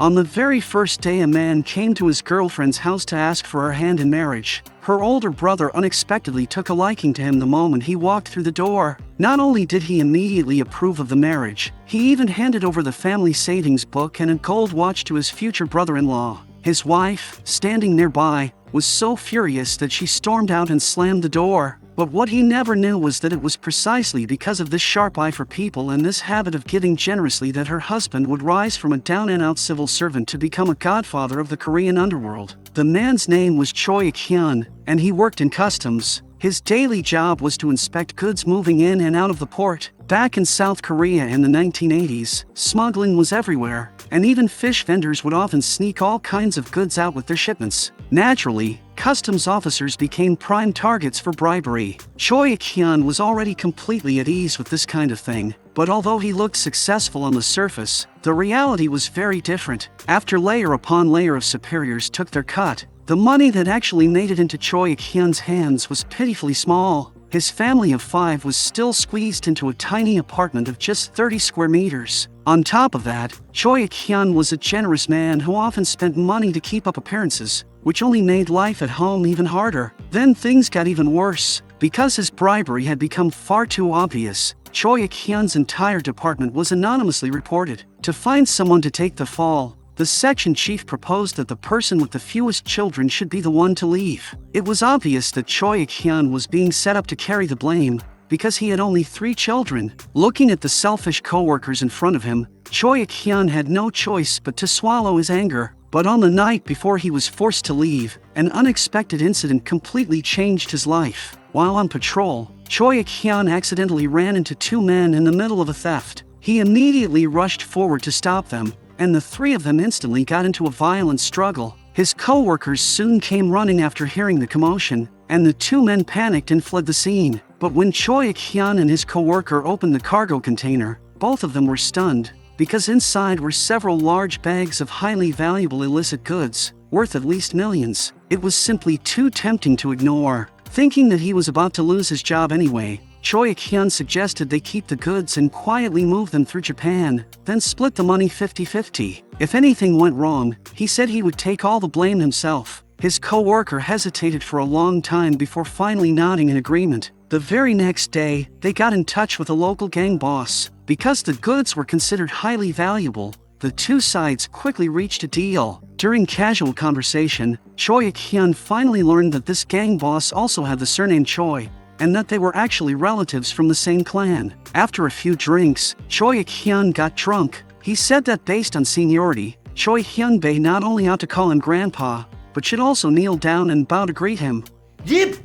On the very first day, a man came to his girlfriend's house to ask for her hand in marriage. Her older brother unexpectedly took a liking to him the moment he walked through the door. Not only did he immediately approve of the marriage, he even handed over the family savings book and a gold watch to his future brother-in-law. His wife, standing nearby, was so furious that she stormed out and slammed the door. But what he never knew was that it was precisely because of this sharp eye for people and this habit of giving generously that her husband would rise from a down-and-out civil servant to become a godfather of the Korean underworld. The man's name was Choi Ik-hyun, and he worked in customs. His daily job was to inspect goods moving in and out of the port. Back in South Korea in the 1980s, smuggling was everywhere, and even fish vendors would often sneak all kinds of goods out with their shipments. Naturally, customs officers became prime targets for bribery. Choi Ik-hyun was already completely at ease with this kind of thing, but although he looked successful on the surface, the reality was very different. After layer upon layer of superiors took their cut, the money that actually made it into Choi Ik-hyun's hands was pitifully small. His family of 5 was still squeezed into a tiny apartment of just 30 square meters. On top of that, Choi Ik-hyun was a generous man who often spent money to keep up appearances, which only made life at home even harder. Then things got even worse. Because his bribery had become far too obvious, Choi Ik-hyun's entire department was anonymously reported. To find someone to take the fall, the section chief proposed that the person with the fewest children should be the one to leave. It was obvious that Choi Ik-hyun was being set up to carry the blame, because he had only 3 children. Looking at the selfish co-workers in front of him, Choi Ik-hyun had no choice but to swallow his anger. But on the night before he was forced to leave, an unexpected incident completely changed his life. While on patrol, Choi Ik-hyun accidentally ran into 2 men in the middle of a theft. He immediately rushed forward to stop them, and the 3 of them instantly got into a violent struggle. His co-workers soon came running after hearing the commotion, and the 2 men panicked and fled the scene. But when Choi Ik-hyun and his co-worker opened the cargo container, both of them were stunned, because inside were several large bags of highly valuable illicit goods, worth at least millions. It was simply too tempting to ignore. Thinking that he was about to lose his job anyway, Choi Ik-hyun suggested they keep the goods and quietly move them through Japan, then split the money 50-50. If anything went wrong, he said he would take all the blame himself. His co-worker hesitated for a long time before finally nodding in agreement. The very next day, they got in touch with a local gang boss. Because the goods were considered highly valuable, the 2 sides quickly reached a deal. During casual conversation, Choi Ik-hyun finally learned that this gang boss also had the surname Choi, and that they were actually relatives from the same clan. After a few drinks, Choi Ik-hyun got drunk. He said that based on seniority, Choi Hyun-bae not only ought to call him grandpa, but should also kneel down and bow to greet him. The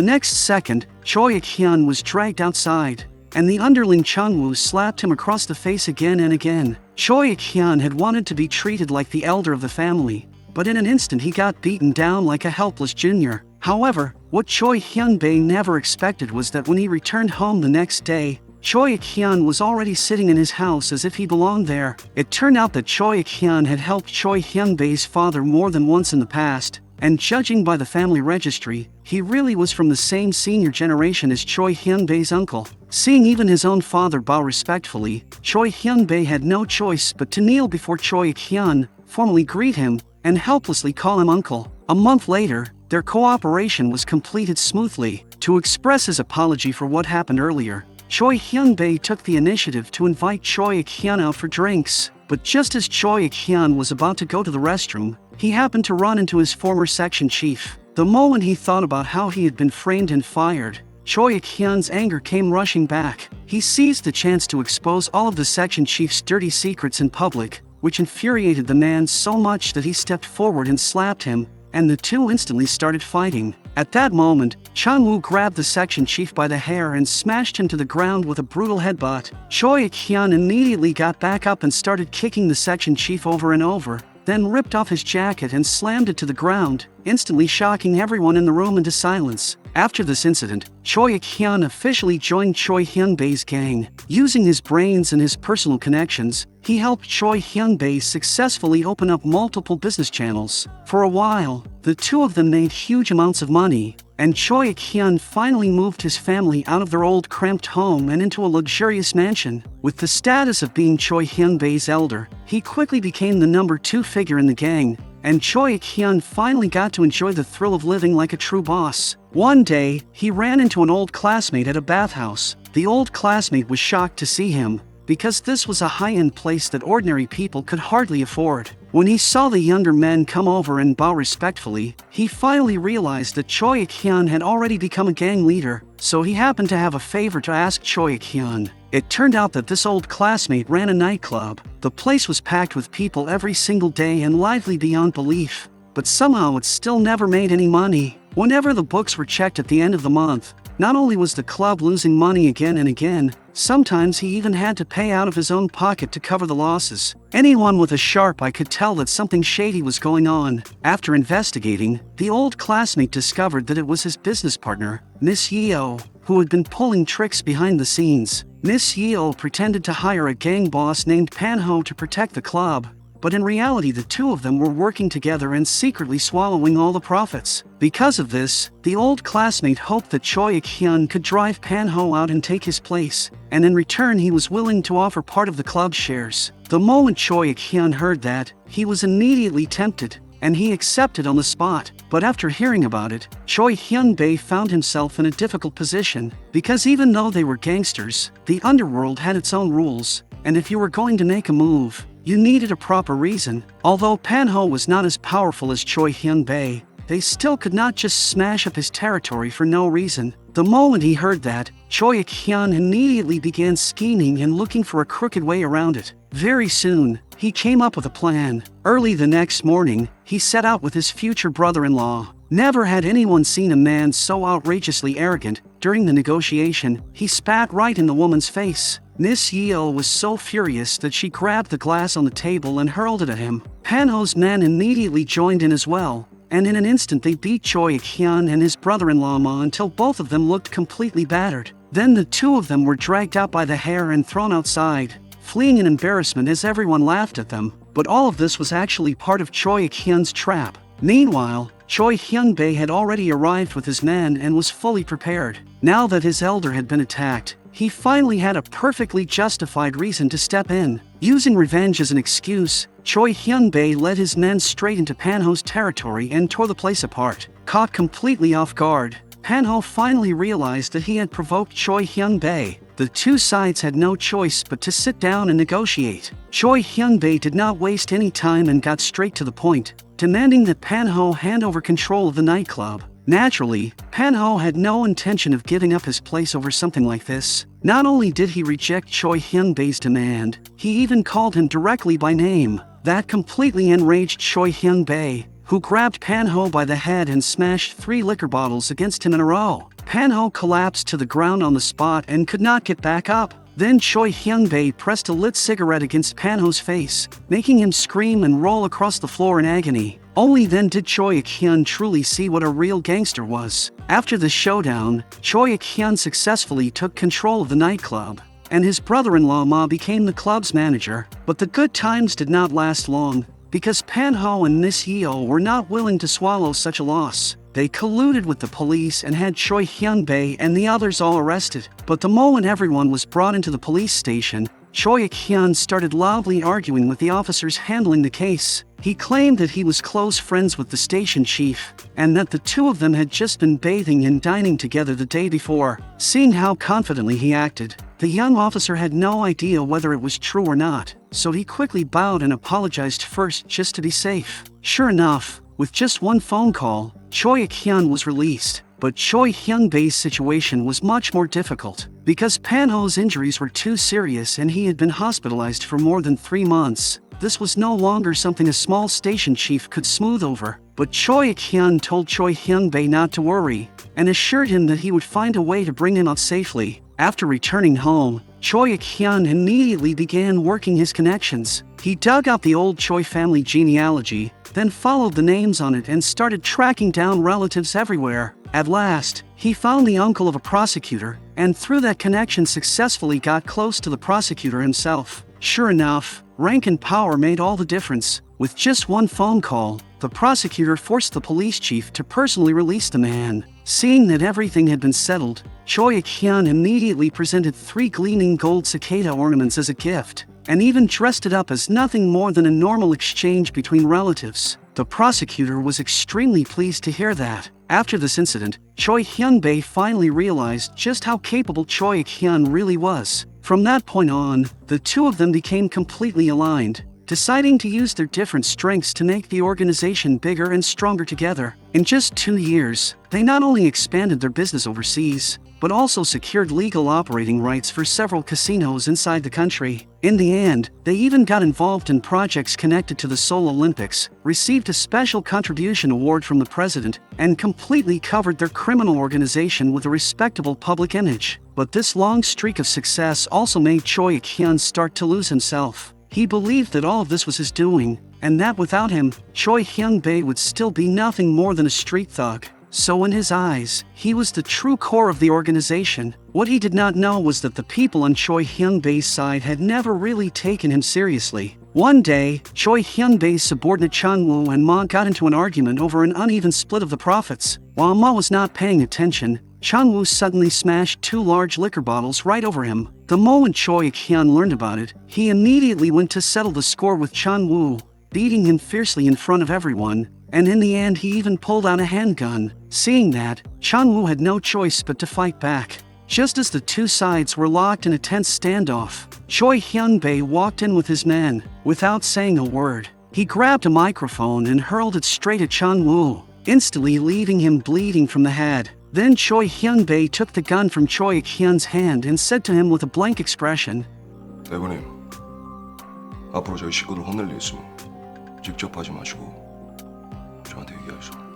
next second, Choi Ik-hyun was dragged outside, and the underling Chung-woo slapped him across the face again and again. Choi Ik-hyun had wanted to be treated like the elder of the family, but in an instant he got beaten down like a helpless junior. However, what Choi Hyun-bae never expected was that when he returned home the next day, Choi Ik-hyun was already sitting in his house as if he belonged there. It turned out that Choi Ik-hyun had helped Choi Hyun-bae's father more than once in the past, and judging by the family registry, he really was from the same senior generation as Choi Hyun-bae's uncle. Seeing even his own father bow respectfully, Choi Hyun-bae had no choice but to kneel before Choi Ik-hyun, formally greet him, and helplessly call him uncle. A month later, their cooperation was completed smoothly. To express his apology for what happened earlier, Choi Hyun-bae took the initiative to invite Choi Ik-hyun out for drinks. But just as Choi Ik-hyun was about to go to the restroom, he happened to run into his former section chief. The moment he thought about how he had been framed and fired, Choi Ik-hyun's anger came rushing back. He seized the chance to expose all of the section chief's dirty secrets in public, which infuriated the man so much that he stepped forward and slapped him, and the 2 instantly started fighting. At that moment, Chung-woo grabbed the section chief by the hair and smashed him to the ground with a brutal headbutt. Choi Ik-hyun immediately got back up and started kicking the section chief over and over, then ripped off his jacket and slammed it to the ground, instantly shocking everyone in the room into silence. After this incident, Choi Ik-hyun officially joined Choi Hyun-bae's gang. Using his brains and his personal connections, he helped Choi Hyun-bae successfully open up multiple business channels. For a while, the 2 of them made huge amounts of money, and Choi Ik-hyun finally moved his family out of their old cramped home and into a luxurious mansion. With the status of being Choi Hyun-bae's elder, he quickly became the number 2 figure in the gang, and Choi Ik-hyun finally got to enjoy the thrill of living like a true boss. One day, he ran into an old classmate at a bathhouse. The old classmate was shocked to see him, because this was a high-end place that ordinary people could hardly afford. When he saw the younger men come over and bow respectfully, he finally realized that Choi Ik-hyun had already become a gang leader, so he happened to have a favor to ask Choi Ik-hyun. It turned out that this old classmate ran a nightclub. The place was packed with people every single day and lively beyond belief, but somehow it still never made any money. Whenever the books were checked at the end of the month, not only was the club losing money again and again, sometimes he even had to pay out of his own pocket to cover the losses. Anyone with a sharp eye could tell that something shady was going on. After investigating, the old classmate discovered that it was his business partner, Miss Yeo, who had been pulling tricks behind the scenes. Miss Yeo pretended to hire a gang boss named Panho to protect the club, but in reality the two of them were working together and secretly swallowing all the profits. Because of this, the old classmate hoped that Choi Ik-hyun could drive Panho out and take his place, and in return he was willing to offer part of the club's shares. The moment Choi Ik-hyun heard that, he was immediately tempted, and he accepted on the spot. But after hearing about it, Choi Hyun-bae found himself in a difficult position, because even though they were gangsters, the underworld had its own rules, and if you were going to make a move, you needed a proper reason. Although Panho was not as powerful as Choi Hyun-bae, they still could not just smash up his territory for no reason. The moment he heard that, Choi Ik-hyun immediately began scheming and looking for a crooked way around it. Very soon, he came up with a plan. Early the next morning, he set out with his future brother-in-law. Never had anyone seen a man so outrageously arrogant. During the negotiation, he spat right in the woman's face. Miss Yeo was so furious that she grabbed the glass on the table and hurled it at him. Panho's men immediately joined in as well, and in an instant they beat Choi Ik-hyun and his brother-in-law Ma until both of them looked completely battered. Then the two of them were dragged out by the hair and thrown outside, fleeing in embarrassment as everyone laughed at them. But all of this was actually part of Choi Ik-hyun's trap. Meanwhile, Choi Hyun-bae had already arrived with his men and was fully prepared. Now that his elder had been attacked, he finally had a perfectly justified reason to step in. Using revenge as an excuse, Choi Hyun-bae led his men straight into Panho's territory and tore the place apart. Caught completely off guard, Panho finally realized that he had provoked Choi Hyun-bae. The two sides had no choice but to sit down and negotiate. Choi Hyun-bae did not waste any time and got straight to the point, demanding that Panho hand over control of the nightclub. Naturally, Panho had no intention of giving up his place over something like this. Not only did he reject Choi Hyun-bae's demand, he even called him directly by name. That completely enraged Choi Hyun-bae, who grabbed Panho by the head and smashed 3 liquor bottles against him in a row. Panho collapsed to the ground on the spot and could not get back up. Then Choi Hyun-bae pressed a lit cigarette against Panho's face, making him scream and roll across the floor in agony. Only then did Choi Ik-hyun truly see what a real gangster was. After the showdown, Choi Ik-hyun successfully took control of the nightclub, and his brother-in-law Ma became the club's manager. But the good times did not last long, because Panho and Miss Yeo were not willing to swallow such a loss. They colluded with the police and had Choi Hyun-bae and the others all arrested. But the moment everyone was brought into the police station, Choi Ik-hyun started loudly arguing with the officers handling the case. He claimed that he was close friends with the station chief, and that the two of them had just been bathing and dining together the day before. Seeing how confidently he acted, the young officer had no idea whether it was true or not, so he quickly bowed and apologized first just to be safe. Sure enough, with just one phone call, Choi Ik-hyun was released. But Choi Hyun-bae's situation was much more difficult, because Panho's injuries were too serious and he had been hospitalized for more than 3 months. This was no longer something a small station chief could smooth over. But Choi Ik-hyun told Choi Hyun-bae not to worry, and assured him that he would find a way to bring him out safely. After returning home, Choi Ik-hyun immediately began working his connections. He dug out the old Choi family genealogy, then followed the names on it and started tracking down relatives everywhere. At last, he found the uncle of a prosecutor, and through that connection successfully got close to the prosecutor himself. Sure enough, rank and power made all the difference. With just one phone call, the prosecutor forced the police chief to personally release the man. Seeing that everything had been settled, Choi Ik-hyun immediately presented 3 gleaming gold cicada ornaments as a gift, and even dressed it up as nothing more than a normal exchange between relatives. The prosecutor was extremely pleased to hear that. After this incident, Choi Hyun-bae finally realized just how capable Choi Ik-hyun really was. From that point on, the two of them became completely aligned, deciding to use their different strengths to make the organization bigger and stronger together. In just 2 years, they not only expanded their business overseas, but also secured legal operating rights for several casinos inside the country. In the end, they even got involved in projects connected to the Seoul Olympics, received a special contribution award from the president, and completely covered their criminal organization with a respectable public image. But this long streak of success also made Choi Ik-hyun start to lose himself. He believed that all of this was his doing, and that without him, Choi Hyun-bae would still be nothing more than a street thug. So in his eyes, he was the true core of the organization. What he did not know was that the people on Choi Hyun-bae's side had never really taken him seriously. One day, Choi Hyun-bae's subordinate Chang-woo and Ma got into an argument over an uneven split of the profits. While Ma was not paying attention, Chang-woo suddenly smashed 2 large liquor bottles right over him. The moment Choi Ik-hyun learned about it, he immediately went to settle the score with Chang-woo, beating him fiercely in front of everyone, and in the end he even pulled out a handgun. Seeing that, Chang-woo had no choice but to fight back. Just as the two sides were locked in a tense standoff, Choi Hyun-bae walked in with his men. Without saying a word, he grabbed a microphone and hurled it straight at Chang-woo, instantly leaving him bleeding from the head. Then Choi Hyun-bae took the gun from Choi Ik-hyun's hand and said to him with a blank expression, 대부님, 앞으로 저희 식구들 혼낼 일 있으면 직접 하지 마시고 저한테 얘기하시오.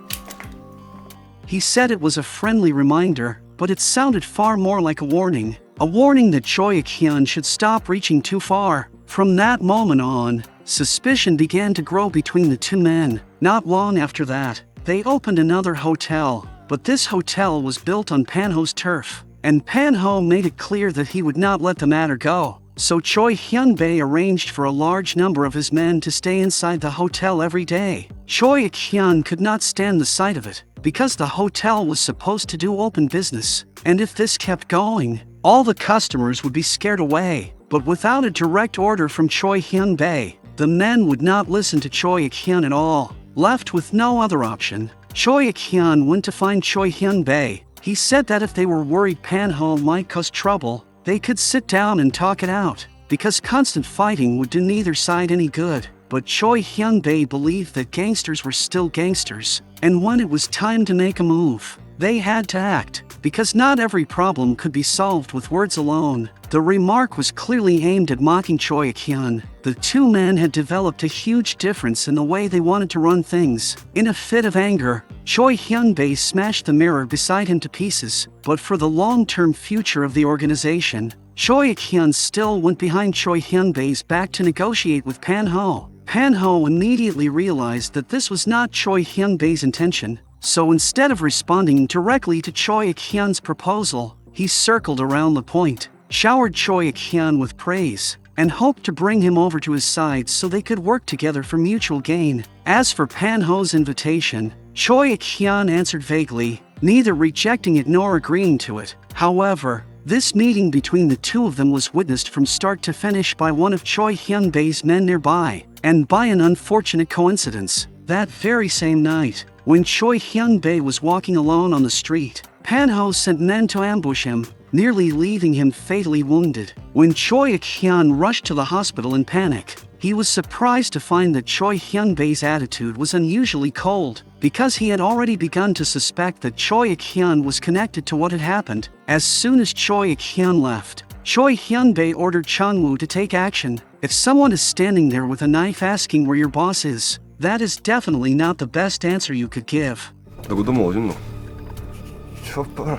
He said it was a friendly reminder, but it sounded far more like a warning that Choi Ik-hyun should stop reaching too far. From that moment on, suspicion began to grow between the two men. Not long after that, they opened another hotel, but this hotel was built on Pan-ho's turf, and Pan-ho made it clear that he would not let the matter go. So Choi Hyun-bae arranged for a large number of his men to stay inside the hotel every day. Choi Ik-hyun could not stand the sight of it, because the hotel was supposed to do open business, and if this kept going, all the customers would be scared away. But without a direct order from Choi Hyun-bae, the men would not listen to Choi Ik-hyun at all. Left with no other option, Choi Ik-hyun went to find Choi Hyun-bae. He said that if they were worried Pan-ho might cause trouble, they could sit down and talk it out, because constant fighting would do neither side any good. But Choi Hyun-bae believed that gangsters were still gangsters, and when it was time to make a move, they had to act, because not every problem could be solved with words alone. The remark was clearly aimed at mocking Choi Ik-hyun. The two men had developed a huge difference in the way they wanted to run things. In a fit of anger, Choi Hyun-bae smashed the mirror beside him to pieces, but for the long-term future of the organization, Choi Ik-hyun still went behind Choi Hyun-bae's back to negotiate with Pan-ho. Pan-ho immediately realized that this was not Choi Hyun-bae's intention, so instead of responding directly to Choi Ik-hyun's proposal, he circled around the point, showered Choi Ik-hyun with praise, and hoped to bring him over to his side so they could work together for mutual gain. As for Pan-ho's invitation, Choi Ik-hyun answered vaguely, neither rejecting it nor agreeing to it. However, this meeting between the two of them was witnessed from start to finish by one of Choi Hyun-bae's men nearby, and by an unfortunate coincidence, that very same night, when Choi Hyun-bae was walking alone on the street, Pan-ho sent men to ambush him, nearly leaving him fatally wounded. When Choi Ik-hyun rushed to the hospital in panic, he was surprised to find that Choi Hyun-bae's attitude was unusually cold, because he had already begun to suspect that Choi Ik-hyun was connected to what had happened. As soon as Choi Ik-hyun left, Choi Hyun-bae ordered Chang-woo to take action. If someone is standing there with a knife asking where your boss is, that is definitely not the best answer you could give. 너도 뭐 어딨노? 족발.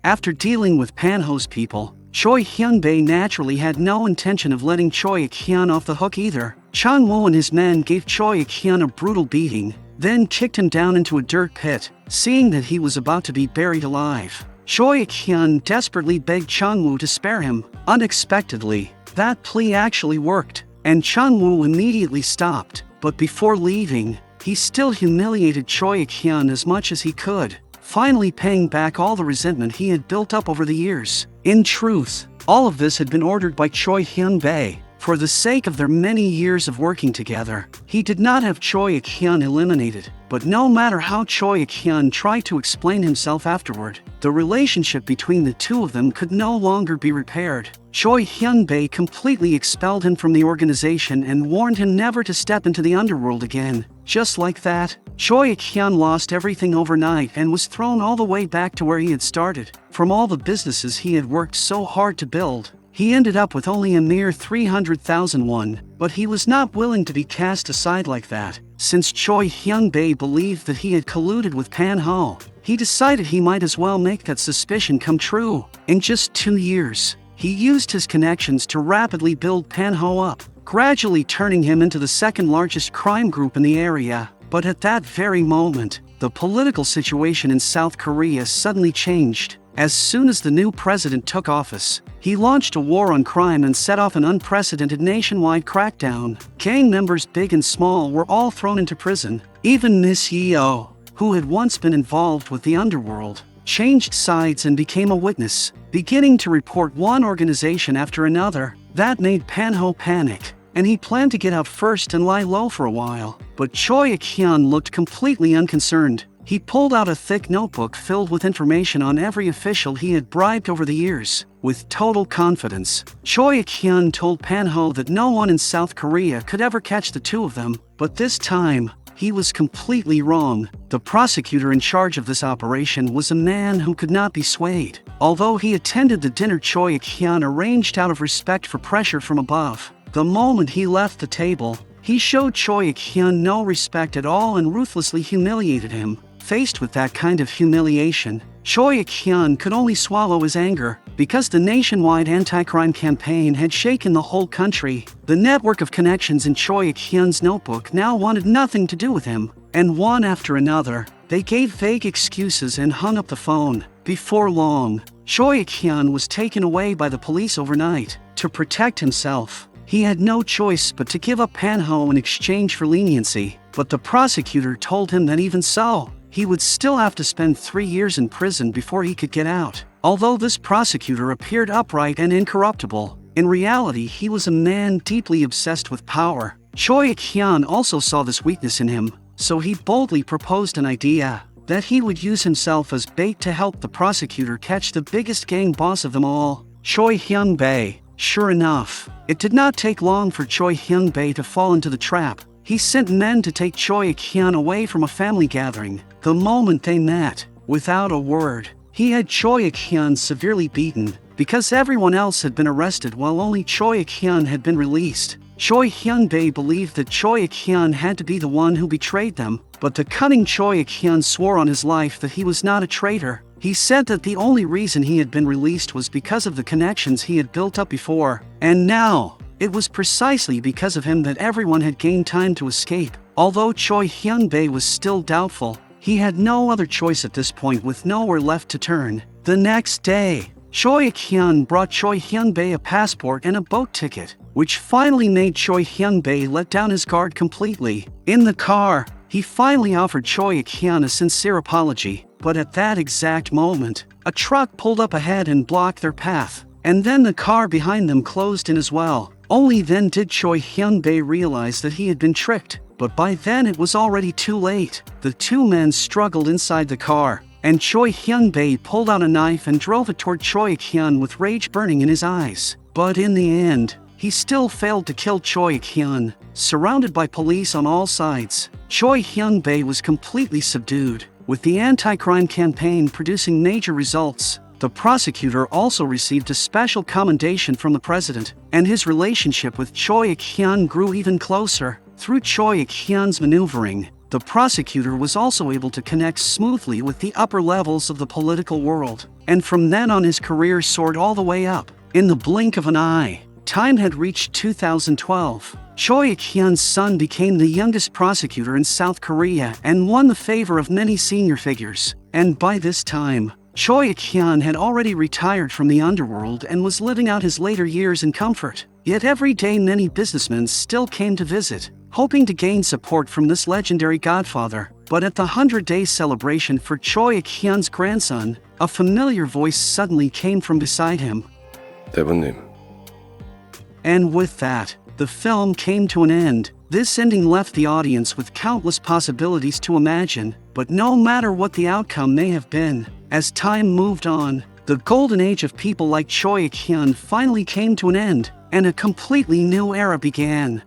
After dealing with Pan-ho's people, Choi Hyun-bae naturally had no intention of letting Choi Ik-hyun off the hook either. Chang-woo and his men gave Choi Ik-hyun a brutal beating, then kicked him down into a dirt pit, seeing that he was about to be buried alive. Choi Ik-hyun desperately begged Chang-woo to spare him. Unexpectedly, that plea actually worked, and Chang-woo immediately stopped. But before leaving, he still humiliated Choi Ik-hyun as much as he could, finally paying back all the resentment he had built up over the years. In truth, all of this had been ordered by Choi Hyun-bae. For the sake of their many years of working together, he did not have Choi Ik-hyun eliminated. But no matter how Choi Ik-hyun tried to explain himself afterward, the relationship between the two of them could no longer be repaired. Choi Hyun-bae completely expelled him from the organization and warned him never to step into the underworld again. Just like that, Choi Ik-hyun lost everything overnight and was thrown all the way back to where he had started. From all the businesses he had worked so hard to build, he ended up with only a mere 300,000 won, but he was not willing to be cast aside like that. Since Choi Hyun-bae believed that he had colluded with Pan-ho, he decided he might as well make that suspicion come true. In just 2 years, he used his connections to rapidly build Pan-ho up, gradually turning him into the second largest crime group in the area. But at that very moment, the political situation in South Korea suddenly changed. As soon as the new president took office, he launched a war on crime and set off an unprecedented nationwide crackdown. Gang members big and small were all thrown into prison. Even Miss Yeo, who had once been involved with the underworld, changed sides and became a witness, beginning to report one organization after another. That made Pan-ho panic, and he planned to get out first and lie low for a while. But Choi Ik-hyun looked completely unconcerned. He pulled out a thick notebook filled with information on every official he had bribed over the years. With total confidence, Choi Ik-hyun told Pan-ho that no one in South Korea could ever catch the two of them. But this time, he was completely wrong. The prosecutor in charge of this operation was a man who could not be swayed. Although he attended the dinner Choi Ik-hyun arranged out of respect for pressure from above, the moment he left the table, he showed Choi Ik-hyun no respect at all and ruthlessly humiliated him. Faced with that kind of humiliation, Choi Ik-hyun could only swallow his anger. Because the nationwide anti-crime campaign had shaken the whole country, the network of connections in Choi Ik-hyun's notebook now wanted nothing to do with him. And one after another, they gave vague excuses and hung up the phone. Before long, Choi Ik-hyun was taken away by the police overnight. To protect himself, he had no choice but to give up Pan-ho in exchange for leniency. But the prosecutor told him that even so, he would still have to spend 3 years in prison before he could get out. Although this prosecutor appeared upright and incorruptible, in reality he was a man deeply obsessed with power. Choi Ik-hyun also saw this weakness in him, so he boldly proposed an idea that he would use himself as bait to help the prosecutor catch the biggest gang boss of them all, Choi Hyun-bae. Sure enough, it did not take long for Choi Hyun-bae to fall into the trap. He sent men to take Choi Ik-hyun away from a family gathering. The moment they met, without a word, he had Choi Ik-hyun severely beaten. Because everyone else had been arrested while only Choi Ik-hyun had been released, Choi Hyun-bae believed that Choi Ik-hyun had to be the one who betrayed them. But the cunning Choi Ik-hyun swore on his life that he was not a traitor. He said that the only reason he had been released was because of the connections he had built up before. And now, it was precisely because of him that everyone had gained time to escape. Although Choi Hyun-bae was still doubtful, he had no other choice at this point with nowhere left to turn. The next day, Choi Ik-hyun brought Choi Hyun-bae a passport and a boat ticket, which finally made Choi Hyun-bae let down his guard completely. In the car, he finally offered Choi Ik-hyun a sincere apology. But at that exact moment, a truck pulled up ahead and blocked their path. And then the car behind them closed in as well. Only then did Choi Hyun-bae realize that he had been tricked. But by then it was already too late. The two men struggled inside the car, and Choi Hyun-bae pulled out a knife and drove it toward Choi Ik-hyun with rage burning in his eyes. But in the end, he still failed to kill Choi Ik-hyun. Surrounded by police on all sides, Choi Hyun-bae was completely subdued. With the anti-crime campaign producing major results, the prosecutor also received a special commendation from the president, and his relationship with Choi Ik-hyun grew even closer. Through Choi Ik-hyun's maneuvering, the prosecutor was also able to connect smoothly with the upper levels of the political world, and from then on his career soared all the way up. In the blink of an eye, time had reached 2012. Choi Ik-hyun's son became the youngest prosecutor in South Korea and won the favor of many senior figures. And by this time, Choi Ik-hyun had already retired from the underworld and was living out his later years in comfort. Yet every day many businessmen still came to visit. hoping to gain support from this legendary godfather. But at the 100-day celebration for Choi Ik-hyun's grandson, a familiar voice suddenly came from beside him. 대부님, And with that, the film came to an end. This ending left the audience with countless possibilities to imagine, but no matter what the outcome may have been, as time moved on, the golden age of people like Choi Ik-hyun finally came to an end, and a completely new era began.